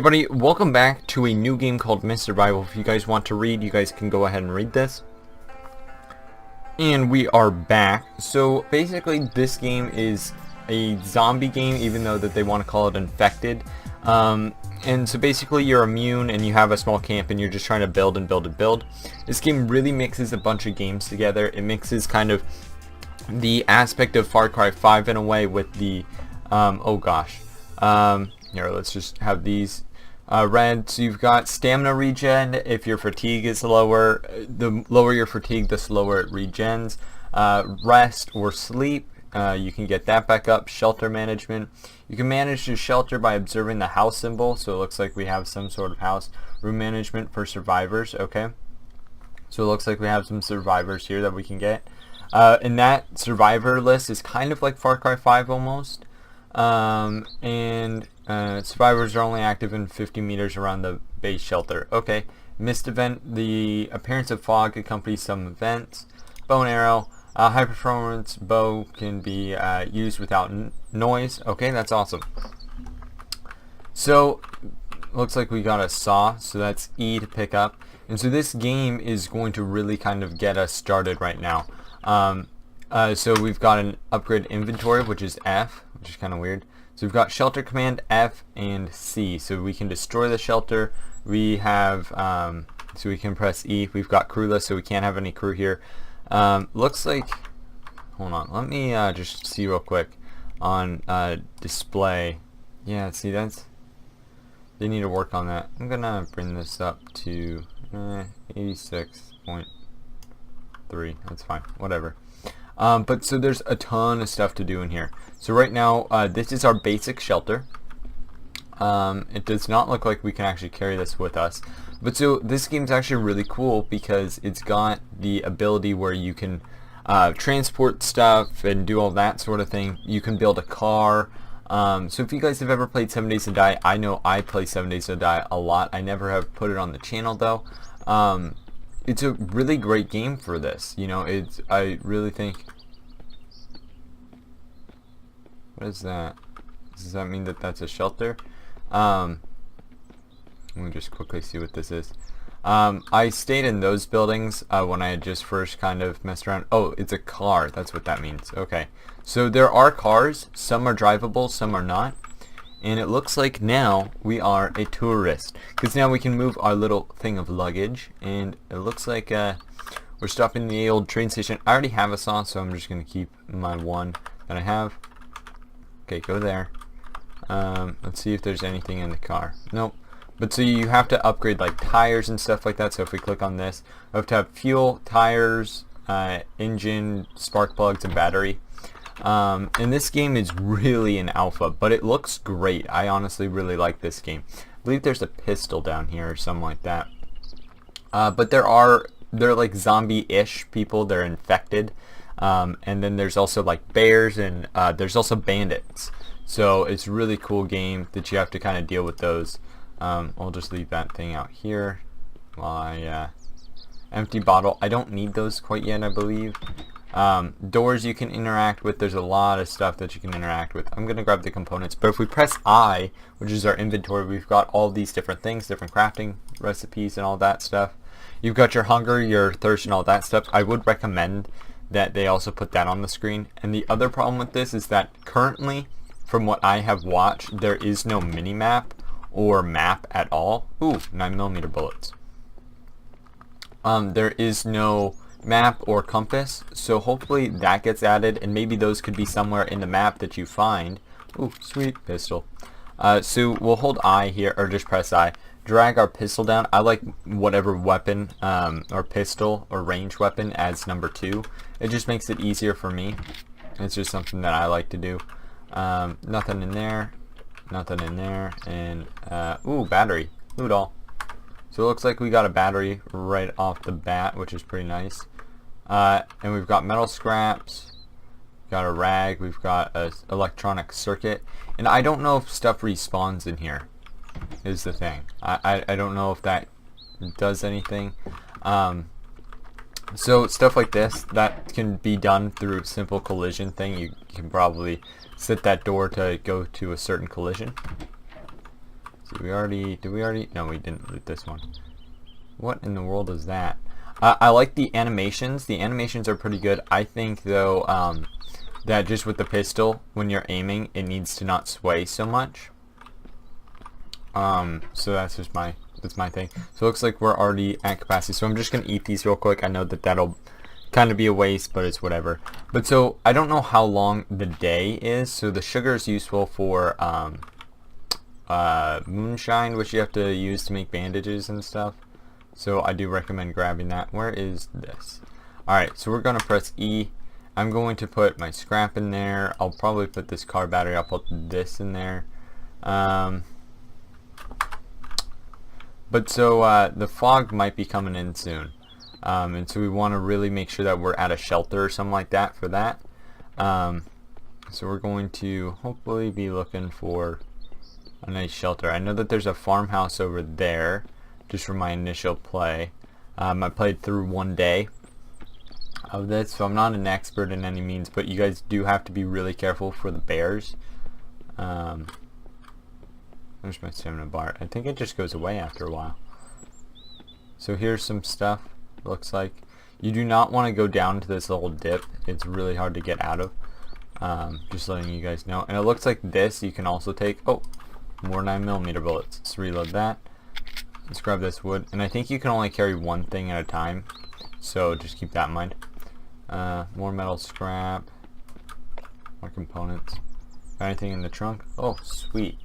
Everybody, welcome back to a new game called Myth Survival. If you guys want to read, you guys can go ahead and read this. And we are back. So basically this game is a zombie game, even though that they want to call it infected. And so basically you're immune and you have a small camp and you're just trying to build and build and build. This game really mixes a bunch of games together. It mixes kind of the aspect of Far Cry 5 in a way with the, here, let's just have these red. So you've got stamina regen. If your fatigue is lower, the lower your fatigue, the slower it regens. Rest or sleep, you can get that back up. Shelter management. You can manage your shelter by observing the house symbol. So it looks like we have some sort of house. Room management for survivors. Okay. So it looks like we have some survivors here that we can get. And that survivor list is kind of like Far Cry 5 almost. Survivors are only active in 50 meters around the base shelter. Okay. Mist event. The appearance of fog accompanies some events. Bow and arrow. High performance bow can be used without noise. Okay, that's awesome. So, looks like we got a saw. So that's E to pick up. And so this game is going to really kind of get us started right now. So we've got an upgrade inventory, which is F, which is kind of weird. So we've got shelter command F and C. So we can destroy the shelter. We have, so we can press E. We've got crewless, so we can't have any crew here. Looks like, hold on, let me just see real quick on display. Yeah, see, that's, they need to work on that. I'm gonna bring this up to 86.3. That's fine, whatever. But so there's a ton of stuff to do in here. So right now, this is our basic shelter. It does not look like we can actually carry this with us. But so this game's actually really cool because it's got the ability where you can transport stuff and do all that sort of thing. You can build a car. So if you guys have ever played 7 Days to Die, I know I play 7 Days to Die a lot. I never have put it on the channel though. It's a really great game for this. You know, I really think. What is that? Does that mean that that's a shelter? Let me just quickly see what this is. I stayed in those buildings when I had just first kind of messed around. Oh, it's a car. That's what that means. Okay. So there are cars. Some are drivable, some are not. And it looks like now we are a tourist. Because now we can move our little thing of luggage. And it looks like we're stopping the old train station. I already have a saw, so I'm just going to keep my one that I have. Okay, go there. Let's see if there's anything in the car. Nope. But so you have to upgrade like tires and stuff like that. So if we click on this, we have to have fuel, tires, engine, spark plugs, and battery. And this game is really an alpha, but it looks great. I honestly really like this game. I believe there's a pistol down here or something like that. But they're like zombie-ish people. They're infected. And then there's also like bears and there's also bandits. So it's a really cool game that you have to kind of deal with those. I'll just leave that thing out here while I empty bottle. I don't need those quite yet, I believe. Doors you can interact with. There's a lot of stuff that you can interact with. I'm gonna grab the components, but if we press I, which is our inventory, we've got all these different things, different crafting recipes and all that stuff. You've got your hunger, your thirst, and all that stuff. I would recommend that they also put that on the screen. And the other problem with this is that currently, from what I have watched, there is no mini-map or map at all. Ooh, 9mm bullets. There is no map or compass, so hopefully that gets added, and maybe those could be somewhere in the map that you find. Ooh, sweet pistol. So we'll hold I here, or just press I. Drag our pistol down. I like whatever weapon, or pistol, or range weapon as number 2. It just makes it easier for me. It's just something that I like to do. Nothing in there. Nothing in there. And, ooh, battery. Loot all. So it looks like we got a battery right off the bat, which is pretty nice. And we've got metal scraps. We've got a rag. We've got a electronic circuit. And I don't know if stuff respawns in here, is the thing. I don't know if that does anything. So stuff like this, that can be done through simple collision thing. You can probably set that door to go to a certain collision. see, did we already, no, we didn't loot this one. What in the world is that? I like the animations. The animations are pretty good. I think, though, that just with the pistol, when you're aiming, it needs to not sway so much. So that's just that's my thing. So it looks like we're already at capacity. So I'm just going to eat these real quick. I know that that'll kind of be a waste, but it's whatever. But so I don't know how long the day is. So the sugar is useful for moonshine, which you have to use to make bandages and stuff. So I do recommend grabbing that. Where is this? Alright, so we're going to press E. I'm going to put my scrap in there. I'll probably put this car battery. I'll put this in there. But so the fog might be coming in soon. And so we want to really make sure that we're at a shelter or something like that for that. So we're going to hopefully be looking for a nice shelter. I know that there's a farmhouse over there. Just for my initial play. I played through 1 day of this, so I'm not an expert in any means, but you guys do have to be really careful for the bears. There's my stamina bar. I think it just goes away after a while. So here's some stuff, looks like. You do not want to go down to this little dip. It's really hard to get out of. Just letting you guys know. And it looks like this you can also take. Oh, more 9mm bullets. Let's reload that. Let's grab this wood, and I think you can only carry one thing at a time, so just keep that in mind. More metal scrap, more components. Got anything in the trunk? Oh, sweet.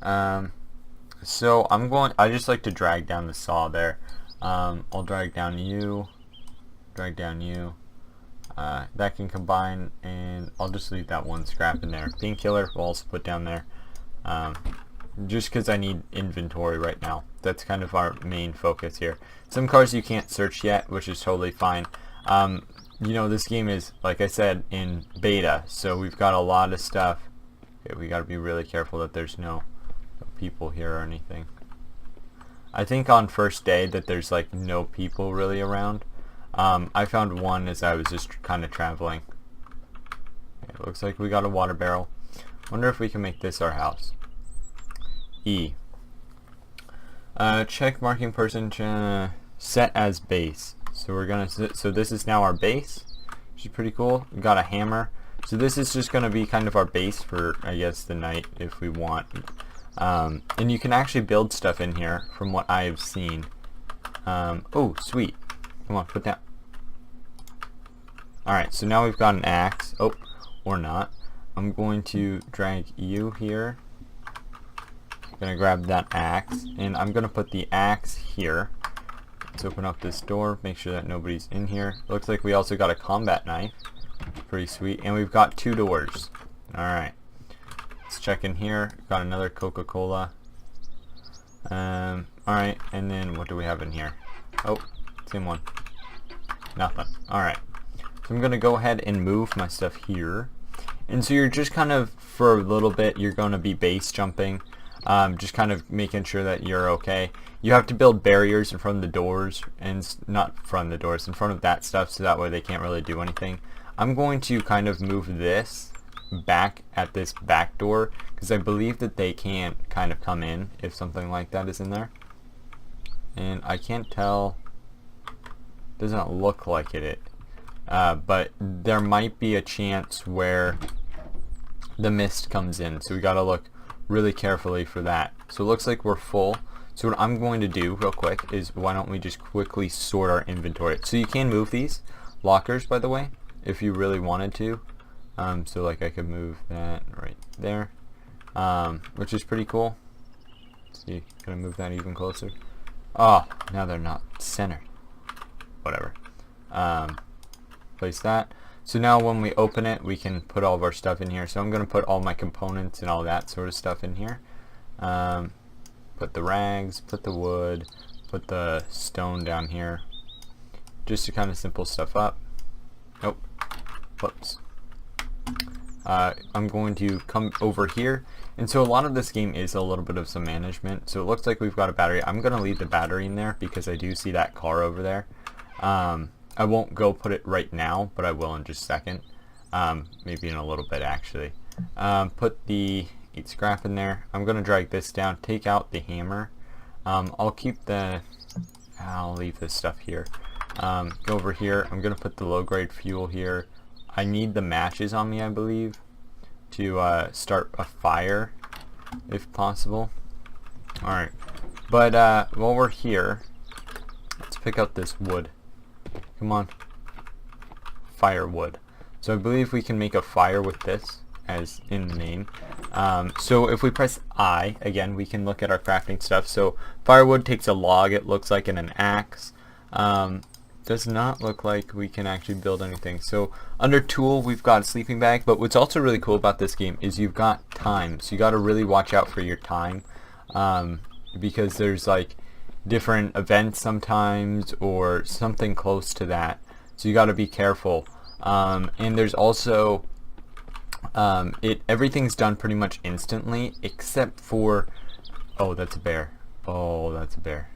So I just like to drag down the saw there. I'll drag down you, that can combine, and I'll just leave that one scrap in there. Painkiller we'll also put down there. Just because I need inventory right now. That's kind of our main focus here. Some cars you can't search yet, which is totally fine. You know, this game is, like I said, in beta, so we've got a lot of stuff. Okay, we got to be really careful that there's no people here or anything. I think on first day that there's like no people really around. I found one as I was just kind of traveling. Okay, it looks like we got a water barrel. Wonder if we can make this our house. E. Check marking person set as base. So we're gonna so this is now our base, which is pretty cool. We got a hammer. So this is just gonna be kind of our base for, I guess, the night if we want. And you can actually build stuff in here from what I have seen. Oh, sweet. Come on, put that. Alright, so now we've got an axe. Oh, or not. I'm going to drag you here. Gonna grab that axe, and I'm gonna put the axe here. Let's open up this door, make sure that nobody's in here. Looks like we also got a combat knife. Pretty sweet. And we've got 2 doors. Alright. Let's check in here. Got another Coca-Cola. Alright, and then what do we have in here? Oh, same one. Nothing. Alright. So I'm gonna go ahead and move my stuff here. And so you're just kind of, for a little bit, you're gonna be base jumping. Just kind of making sure that you're okay. You have to build barriers in front of the doors, and not front of the doors, in front of that stuff, so that way they can't really do anything. I'm going to kind of move this back at this back door, because I believe that they can't kind of come in if something like that is in there. And I can't tell, doesn't look like it, but there might be a chance where the mist comes in, so we gotta look really carefully for that. So it looks like we're full. So what I'm going to do real quick is, why don't we just quickly sort our inventory. So you can move these lockers, by the way, if you really wanted to. So like I could move that right there, which is pretty cool. Let's see, gonna move that even closer. Oh, now they're not centered. Whatever. Place that. So now when we open it, we can put all of our stuff in here. So I'm going to put all my components and all that sort of stuff in here. Put the rags, put the wood, put the stone down here. Just to kind of simple stuff up. Nope. Whoops. I'm going to come over here. And so a lot of this game is a little bit of some management. So it looks like we've got a battery. I'm going to leave the battery in there because I do see that car over there. I won't go put it right now, but I will in just a second. Maybe in a little bit, actually. Put the 8 scrap in there. I'm gonna drag this down, take out the hammer. I'll leave this stuff here. Go over here. I'm gonna put the low grade fuel here. I need the matches on me, I believe, to start a fire, if possible. Alright, but while we're here, let's pick up this wood. Come on. Firewood. So I believe we can make a fire with this, as in the name. So if we press I, again, we can look at our crafting stuff. So firewood takes a log, it looks like, in an axe. Does not look like we can actually build anything. So under tool, we've got a sleeping bag, but what's also really cool about this game is you've got time. So you got to really watch out for your time, because there's like different events sometimes or something close to that. So you got to be careful. And there's also everything's done pretty much instantly except for, oh, that's a bear. Oh, that's a bear.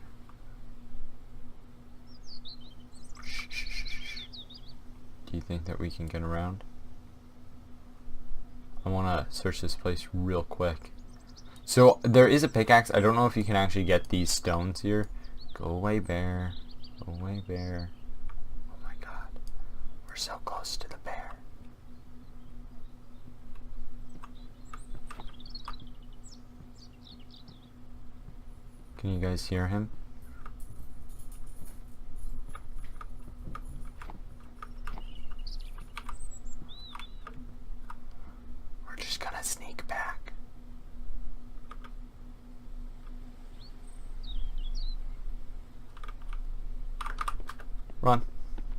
Do you think that we can get around? I want to search this place real quick. So there is a pickaxe. I don't know if you can actually get these stones here. Go away, bear. Go away, bear. Oh my god. We're so close to the bear. Can you guys hear him? We're just gonna sneak back. Run.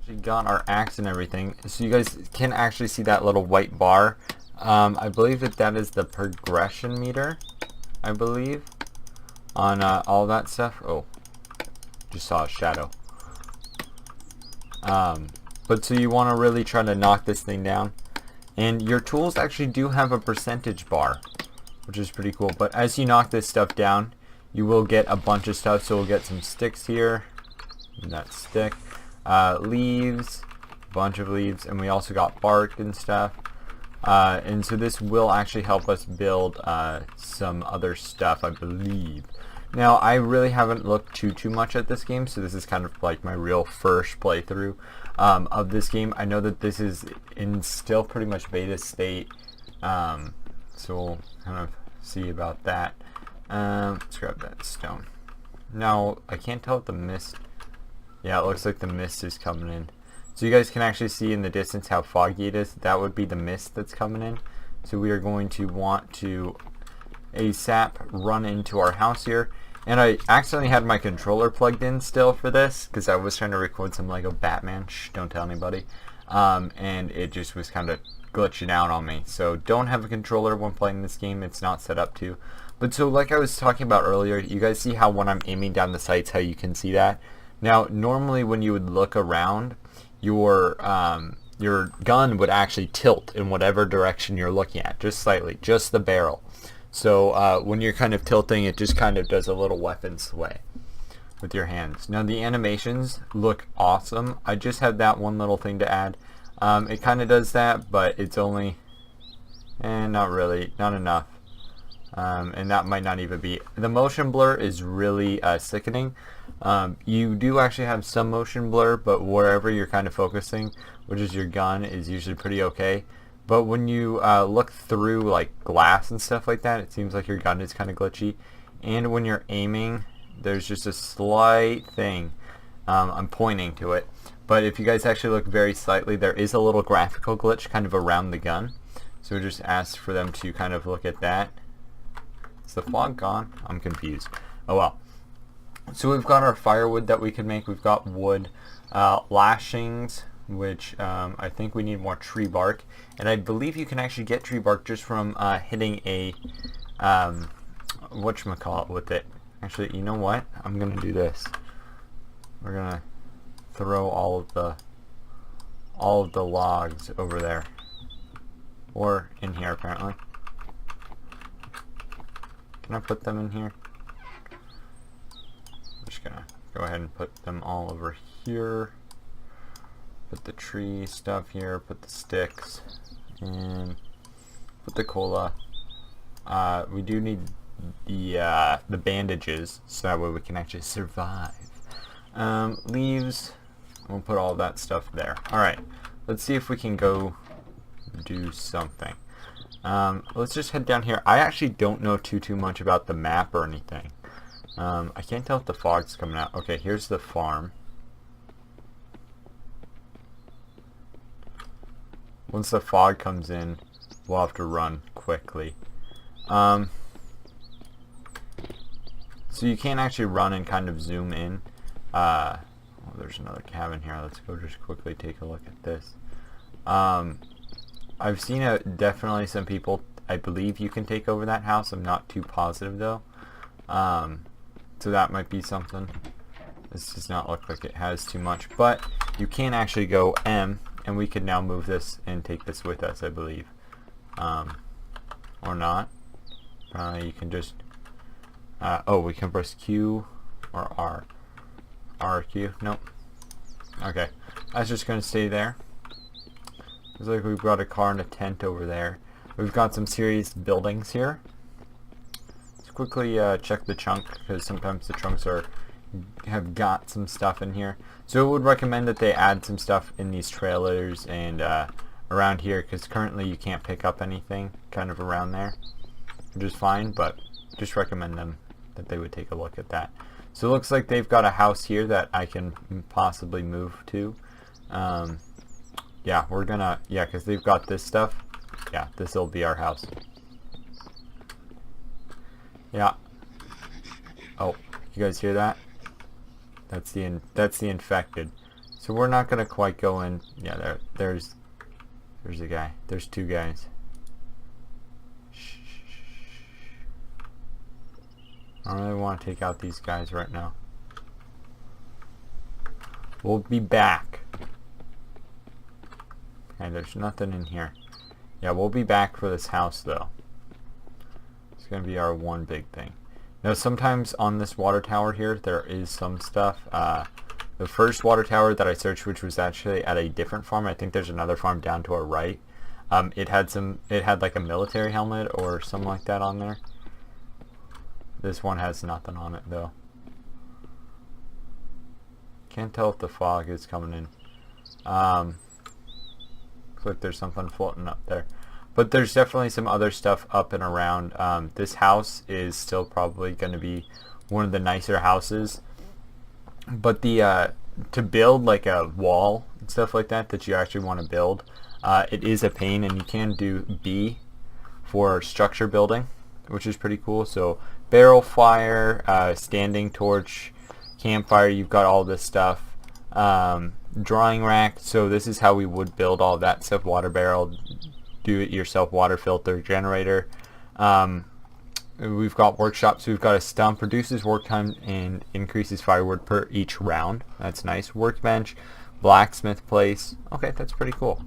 We got our axe and everything, so you guys can actually see that little white bar. I believe that is the progression meter, I believe, on all that stuff. Oh, just saw a shadow. But so you want to really try to knock this thing down, and your tools actually do have a percentage bar, which is pretty cool. But as you knock this stuff down, you will get a bunch of stuff. So we'll get some sticks here, and that stick, leaves, a bunch of leaves, and we also got bark and stuff. And so this will actually help us build some other stuff, I believe. Now, I really haven't looked too much at this game, so this is kind of like my real first playthrough of this game. I know that this is in still pretty much beta state, so we'll kind of see about that. Let's grab that stone. Now, I can't tell if the mist... Yeah, it looks like the mist is coming in. So you guys can actually see in the distance how foggy it is. That would be the mist that's coming in. So we are going to want to ASAP run into our house here. And I accidentally had my controller plugged in still for this because I was trying to record some Lego Batman. Shh, don't tell anybody. And it just was kind of glitching out on me. So don't have a controller when playing this game. It's not set up to. But so like I was talking about earlier, you guys see how when I'm aiming down the sights, how you can see that? Now, normally when you would look around, your gun would actually tilt in whatever direction you're looking at, just slightly, just the barrel. So when you're kind of tilting, it just kind of does a little weapon sway with your hands. Now the animations look awesome. I just had that one little thing to add. It kind of does that, but it's only, not really, not enough. And that might not even be. The motion blur is really sickening. You do actually have some motion blur, but wherever you're kind of focusing, which is your gun, is usually pretty okay. But when you look through like glass and stuff like that, it seems like your gun is kind of glitchy. And when you're aiming, there's just a slight thing. I'm pointing to it. But if you guys actually look very slightly, there is a little graphical glitch kind of around the gun. So we just asked for them to kind of look at that. Is the fog gone? I'm confused. Oh well. So we've got our firewood that we can make. We've got wood, lashings, which I think we need more tree bark. And I believe you can actually get tree bark just from hitting a, whatchamacallit with it. Actually, you know what? I'm going to do this. We're going to throw all of the logs over there. Or in here, apparently. Can I put them in here? I'm just gonna go ahead and put them all over here. Put the tree stuff here, put the sticks, and put the cola. we do need the bandages, so that way we can actually survive. Leaves. We'll put all that stuff there. Alright, let's see if we can go do something. Let's just head down here. I actually don't know too much about the map or anything. I can't tell if the fog's coming out. Okay, here's the farm. Once the fog comes in, we'll have to run quickly. So you can't actually run and kind of zoom in. Oh, there's another cabin here. Let's go just quickly take a look at this. I've seen definitely some people, I believe you can take over that house. I'm not too positive though. So that might be something. This does not look like it has too much, but you can actually go M, and we could now move this and take this with us, I believe. Or not. You can just, oh, we can press Q or R. R, Q, nope. Okay, that's just going to stay there. Looks like we've got a car and a tent over there. We've got some serious buildings here. Let's quickly check the trunk, because sometimes the trunks have got some stuff in here. So I would recommend that they add some stuff in these trailers and around here, because currently you can't pick up anything kind of around there, which is fine, but just recommend them that they would take a look at that. So it looks like they've got a house here that I can possibly move to. Yeah, we're gonna, yeah, because they've got this stuff. Yeah, this will be our house. Yeah. Oh, you guys hear that? That's the infected. So we're not gonna quite go in. Yeah, there's a guy. There's two guys. I don't really want to take out these guys right now. We'll be back. Okay, there's nothing in here. Yeah, we'll be back for this house though. It's gonna be our one big thing. Now sometimes on this water tower here there is some stuff. The first water tower that I searched, which was actually at a different farm, I think there's another farm down to our right. It had like a military helmet or something like that on there. This one has nothing on it though. Can't tell if the fog is coming in. Looks like there's something floating up there. But there's definitely some other stuff up and around. This house is still probably going to be one of the nicer houses. But the to build like a wall and stuff like that you actually want to build, it is a pain, and you can do B for structure building, which is pretty cool. So barrel fire, standing torch, campfire, you've got all this stuff. Drawing rack, so this is how we would build all that stuff. Water barrel, do it yourself water filter, generator. We've got workshops. We've got a stump, reduces work time and increases firewood per each round. That's nice. Workbench, blacksmith place. Okay, that's pretty cool.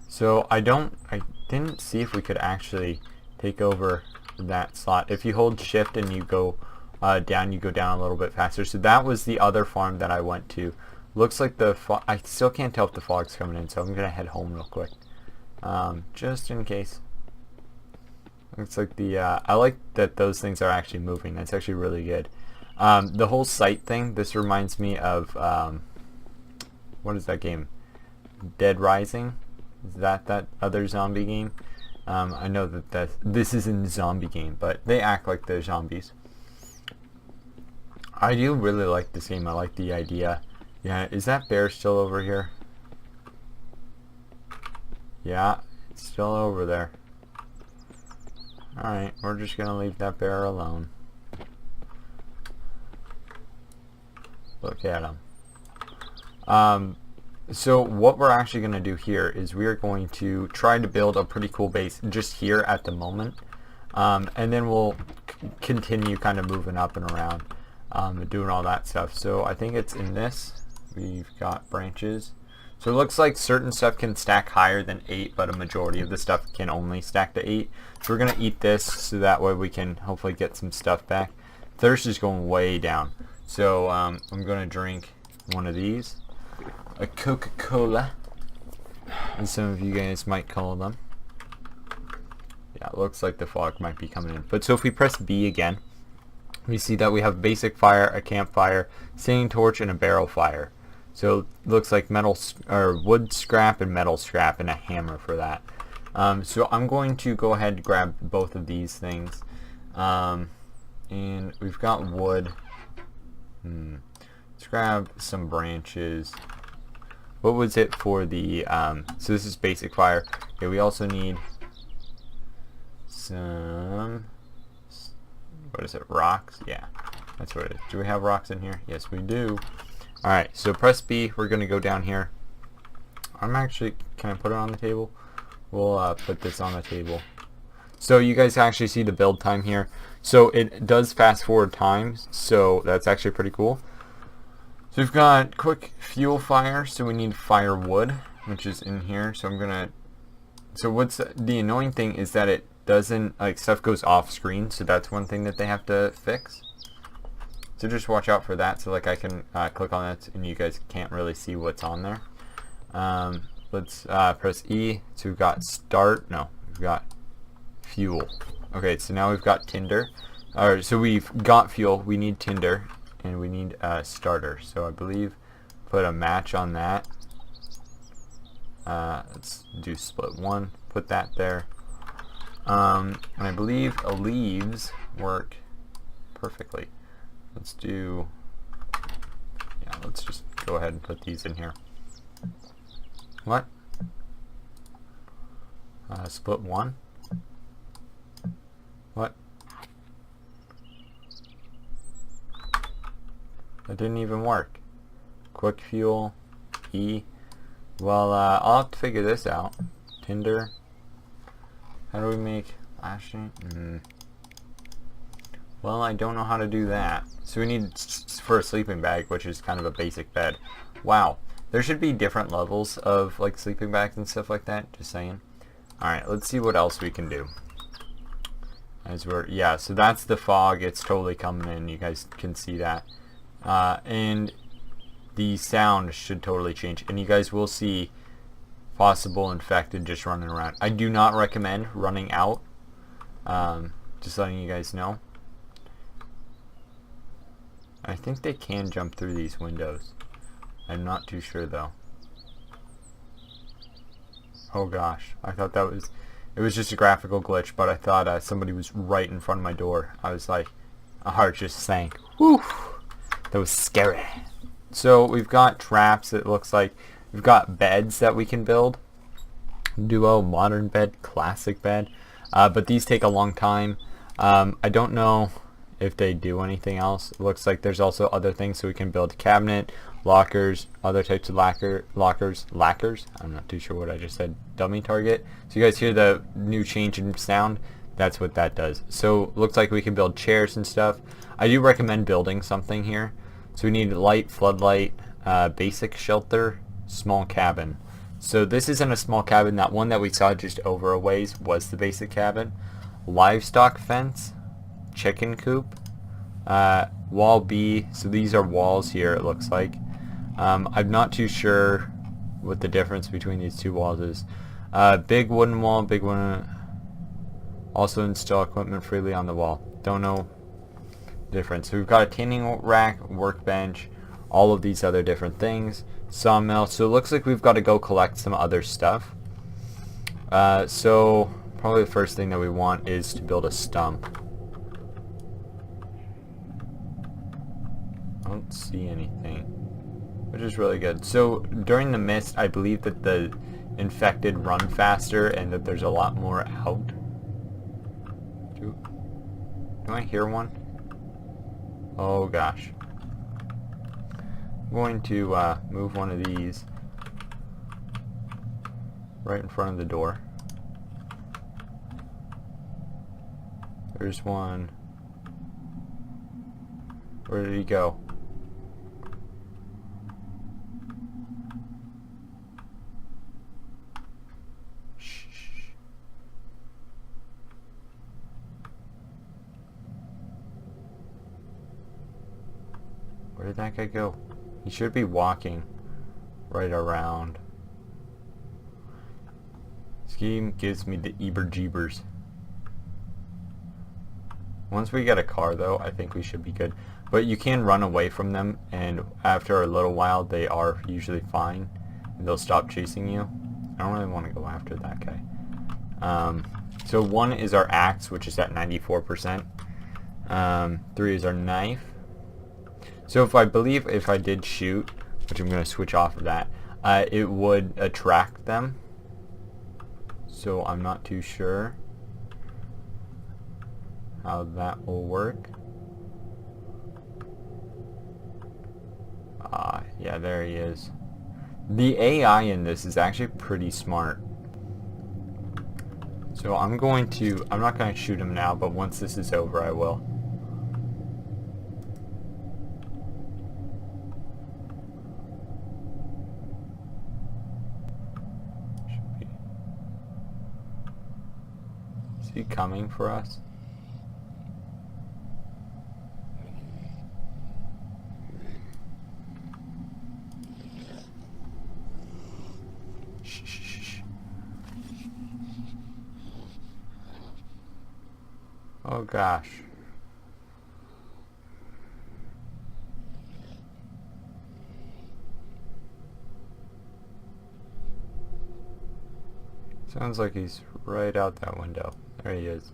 So I didn't see if we could actually take over that slot. If you hold shift and you go down, you go down a little bit faster. So that was the other farm that I went to. Looks like I still can't tell if the fog's coming in, so I'm gonna head home real quick, just in case. Looks like I like that those things are actually moving. That's actually really good. The whole site thing, this reminds me of what is that game? Dead Rising? Is that other zombie game? I know that this isn't a zombie game, but they act like they're zombies. I do really like this game. I like the idea. Yeah, is that bear still over here? Yeah, it's still over there. Alright, we're just gonna leave that bear alone. Look at him. So what we're actually gonna do here is we are going to try to build a pretty cool base just here at the moment. And then we'll continue kind of moving up and around. Doing all that stuff. So I think it's in this. We've got branches. So it looks like certain stuff can stack higher than 8, but a majority of the stuff can only stack to 8. So we're going to eat this so that way we can hopefully get some stuff back. Thirst is going way down. So I'm going to drink one of these. A Coca-Cola, as some of you guys might call them. Yeah, it looks like the fog might be coming in. But so if we press B again, we see that we have basic fire, a campfire, singing torch, and a barrel fire. So it looks like metal or wood scrap and metal scrap and a hammer for that. So I'm going to go ahead and grab both of these things. And we've got wood. Let's grab some branches. What was it for the, so this is basic fire. Okay, we also need some, what is it, rocks? Yeah, that's what it is. Do we have rocks in here? Yes, we do. Alright, so press B. We're going to go down here. I'm actually, can I put it on the table? We'll put this on the table. So you guys actually see the build time here. So it does fast forward times, so that's actually pretty cool. So we've got quick fuel fire, so we need firewood, which is in here. So I'm gonna, so what's the annoying thing is that it doesn't, like, stuff goes off screen, so that's one thing that they have to fix. So just watch out for that. So like I can click on it and you guys can't really see what's on there. Let's press E. So we've got start, no, we've got fuel. Okay, so now we've got tinder. Alright, so we've got fuel, we need tinder, and we need a starter. So I believe put a match on that. Let's do split one, put that there. And I believe leaves work perfectly. Let's do, yeah, let's just go ahead and put these in here. What? Split one? What? That didn't even work. Quick fuel, E. Well, I'll have to figure this out. Tinder. How do we make flashing? Well, I don't know how to do that. So we need for a sleeping bag, which is kind of a basic bed. Wow. There should be different levels of like sleeping bags and stuff like that. Just saying. Alright, let's see what else we can do. As we're, yeah, so that's the fog. It's totally coming in. You guys can see that. And the sound should totally change. And you guys will see possible infected just running around. I do not recommend running out. Just letting you guys know. I think they can jump through these windows. I'm not too sure though. Oh gosh, I thought that was, it was just a graphical glitch, but I thought somebody was right in front of my door. I was like, a heart just sank. Whew, that was scary. So we've got traps, it looks like. We've got beds that we can build. Duo, modern bed, classic bed. But these take a long time. I don't know if they do anything else. It looks like there's also other things, so we can build cabinet, lockers, other types of lockers. I'm not too sure what I just said. Dummy target. So you guys hear the new change in sound? That's what that does. So looks like we can build chairs and stuff. I do recommend building something here. So we need light, floodlight, basic shelter, small cabin. So this isn't a small cabin. That one that we saw just over a ways was the basic cabin. Livestock fence, chicken coop, wall B. So these are walls here, it looks like. I'm not too sure what the difference between these two walls is. Big wooden wall, big one. Also install equipment freely on the wall. Don't know the difference. So we've got a tanning rack, workbench, all of these other different things. Sawmill. So it looks like we've got to go collect some other stuff. So probably the first thing that we want is to build a stump. I don't see anything, which is really good. So during the mist, I believe that the infected run faster and that there's a lot more out. Do I hear one? Oh gosh. I'm going to move one of these right in front of the door. There's one. Where did he go? Shh. Where did that guy go? He should be walking right around. This game gives me the eber-jeebers. Once we get a car, though, I think we should be good. But you can run away from them, and after a little while, they are usually fine. And they'll stop chasing you. I don't really want to go after that guy. So 1 is our axe, which is at 94%. 3 is our knife. So if I did shoot, which I'm going to switch off of that, it would attract them. So I'm not too sure how that will work. Yeah, there he is. The AI in this is actually pretty smart. So I'm not going to shoot him now, but once this is over, I will. Is he coming for us? Oh gosh. Sounds like he's right out that window. There he is.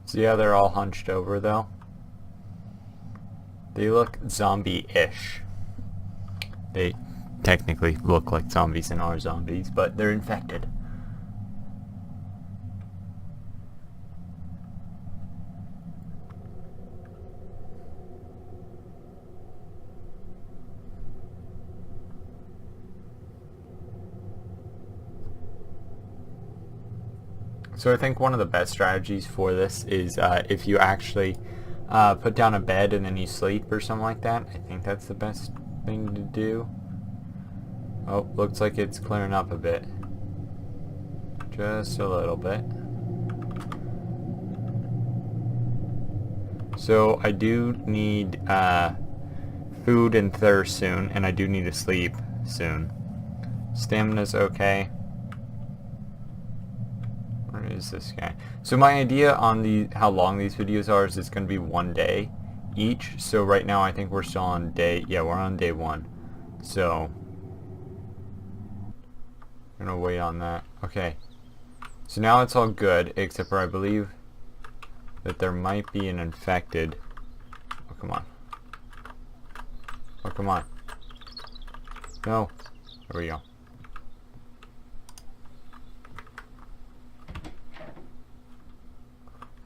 See how they're all hunched over though? They look zombie-ish. They technically look like zombies and are zombies, but they're infected. So I think one of the best strategies for this is if you actually put down a bed and then you sleep or something like that. I think that's the best thing to do. Oh, looks like it's clearing up a bit. Just a little bit. So I do need food and thirst soon, and I do need to sleep soon. Stamina's okay. Where is this guy? So my idea on how long these videos are is it's going to be 1 day each. So right now I think we're still on we're on day 1. So I'm gonna wait on that. Okay. So now it's all good, except for I believe that there might be an infected. Oh, come on. Oh, come on. No. There we go.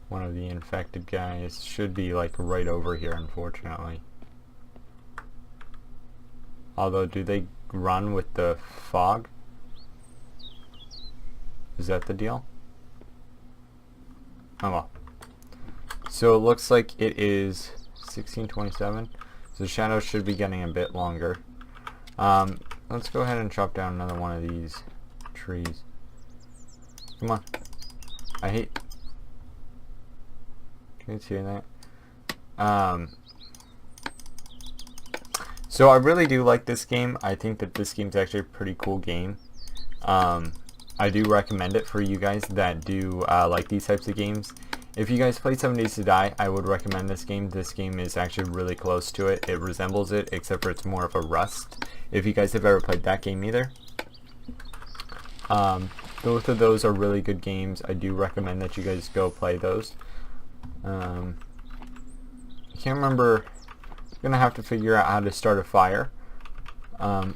One of the infected guys should be like right over here, unfortunately. Although, do they run with the fog? Is that the deal? Oh well. So it looks like it is 16:27. So the shadows should be getting a bit longer. Let's go ahead and chop down another one of these trees. Come on. I hate... Can you see that? So I really do like this game. I think that this game's actually a pretty cool game. I do recommend it for you guys that do like these types of games. If you guys played 7 Days to Die, I would recommend this game. This game is actually really close to it. It resembles it, except for it's more of a Rust. If you guys have ever played that game either. Both of those are really good games. I do recommend that you guys go play those. I can't remember. I'm gonna have to figure out how to start a fire,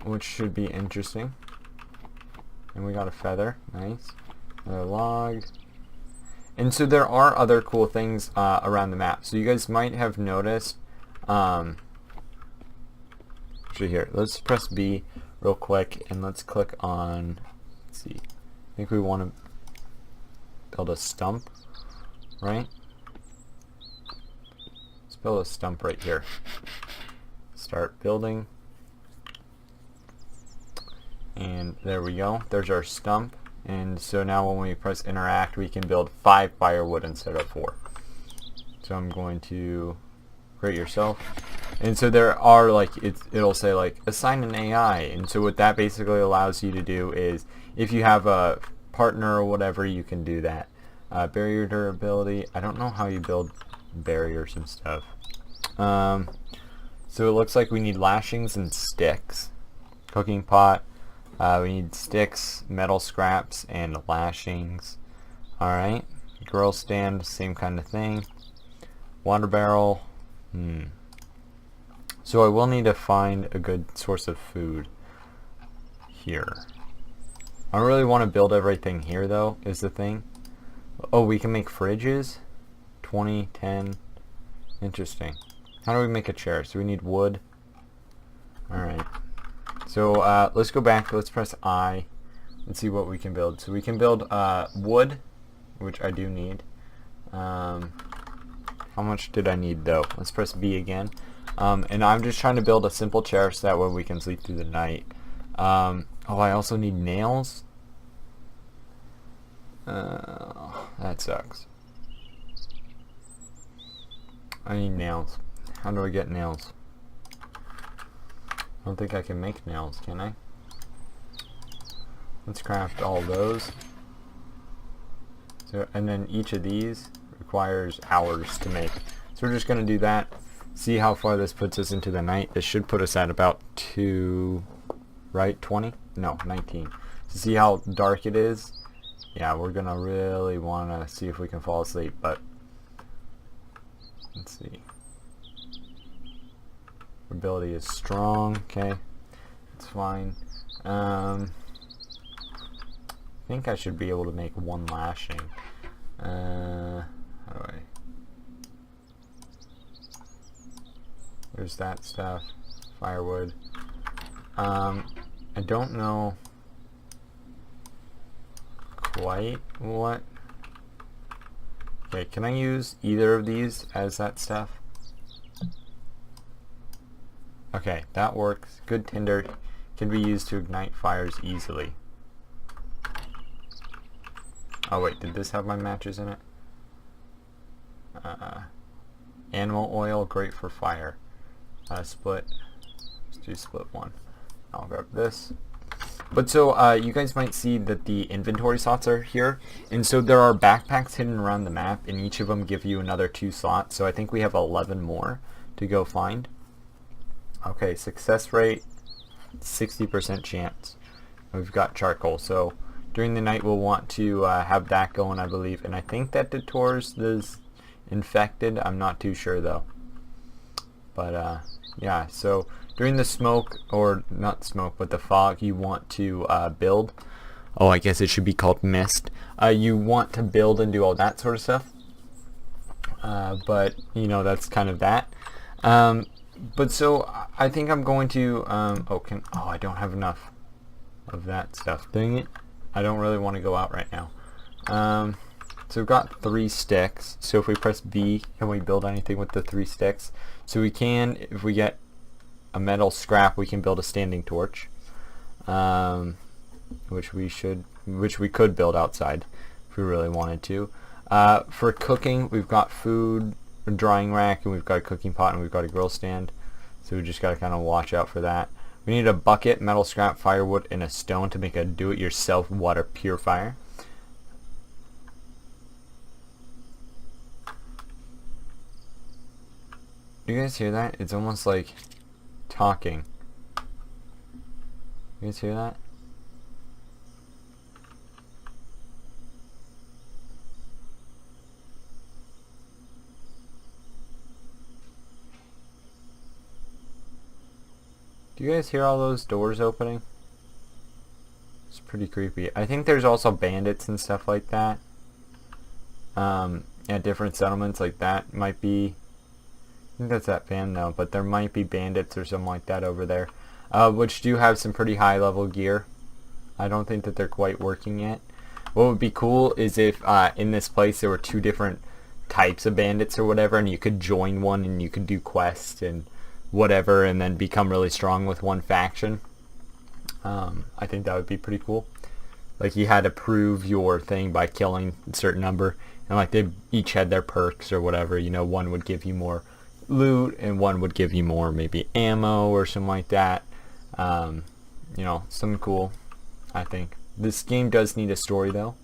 which should be interesting. And we got a feather. Nice. Another log. And so there are other cool things around the map. So you guys might have noticed. Actually, here, let's press B real quick and let's click on. Let's see. I think we want to build a stump, right? Let's build a stump right here. Start building. And there we go. There's our stump. And so now when we press interact, we can build 5 firewood instead of 4. So I'm going to create yourself. And so there are like, it'll say like assign an AI, and so what that basically allows you to do is if you have a partner or whatever, you can do that. Barrier durability, I don't know how you build barriers and stuff. So it looks like we need lashings and sticks. Cooking pot, we need sticks, metal scraps, and lashings. Alright, grill stand, same kind of thing. Water barrel, So I will need to find a good source of food here. I don't really want to build everything here though, is the thing. Oh, we can make fridges? 20, 10, interesting. How do we make a chair? So we need wood. Alright. So let's go back, let's press I and see what we can build. So we can build wood, which I do need. How much did I need though? Let's press B again. And I'm just trying to build a simple chair so that way we can sleep through the night. Oh, I also need nails. That sucks. I need nails. How do I get nails? I don't think I can make nails, can I? Let's craft all those. So, and then each of these requires hours to make. So we're just going to do that. See how far this puts us into the night. This should put us at about 2, right? 20? No, 19. To see how dark it is, yeah, we're going to really want to see if we can fall asleep, but let's see. Ability is strong, okay. It's fine. I think I should be able to make 1 lashing. How do I... There's that stuff. Firewood. I don't know quite what... Okay, can I use either of these as that stuff? Okay, that works. Good tinder can be used to ignite fires easily. Oh wait, did this have my matches in it? Animal oil, great for fire. Split. Let's do split 1. I'll grab this. But so you guys might see that the inventory slots are here, and so there are backpacks hidden around the map, and each of them give you another 2 slots. So I think we have 11 more to go find. Okay, success rate 60% chance. We've got charcoal, so during the night we'll want to have that going, I believe, and I think that deters this infected. I'm not too sure though, but yeah, so during the smoke, or not smoke, but the fog, you want to build. Oh, I guess it should be called mist. You want to build and do all that sort of stuff, but you know, that's kind of that. But so I think I'm going to oh, I don't have enough of that stuff. Dang it, I don't really want to go out right now. So we've got 3 sticks. So if we press B, can we build anything with the 3 sticks? So we can, if we get a metal scrap, we can build a standing torch, which we could build outside if we really wanted to. For cooking, we've got food, a drying rack, and we've got a cooking pot, and we've got a grill stand. So we just got to kind of watch out for that. We need a bucket, metal scrap, firewood, and a stone to make a do-it-yourself water purifier. Do you guys hear that? It's almost like talking. You guys hear that? Do you guys hear all those doors opening? It's pretty creepy. I think there's also bandits and stuff like that. At different settlements, like that might be... I think that's that van though, but there might be bandits or something like that over there, which do have some pretty high level gear. I don't think that they're quite working yet. What would be cool is if in this place there were 2 different types of bandits or whatever, and you could join one and you could do quests and whatever and then become really strong with one faction. I think that would be pretty cool. Like you had to prove your thing by killing a certain number, and like they each had their perks or whatever. You know, one would give you more loot, and one would give you more maybe ammo or something like that. You know, something cool, I think. This game does need a story though.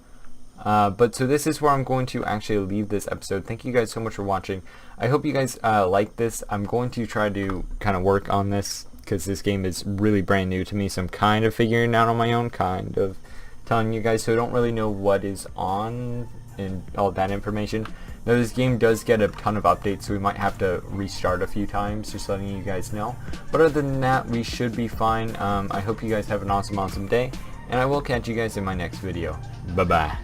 But so this is where I'm going to actually leave this episode. Thank you guys so much for watching. I hope you guys like this. I'm going to try to kind of work on this because this game is really brand new to me, so I'm kind of figuring it out on my own, kind of telling you guys, so I don't really know what is on and all that information. Now this game does get a ton of updates, so we might have to restart a few times, just letting you guys know. But other than that, we should be fine. I hope you guys have an awesome day, and I will catch you guys in my next video. Bye bye.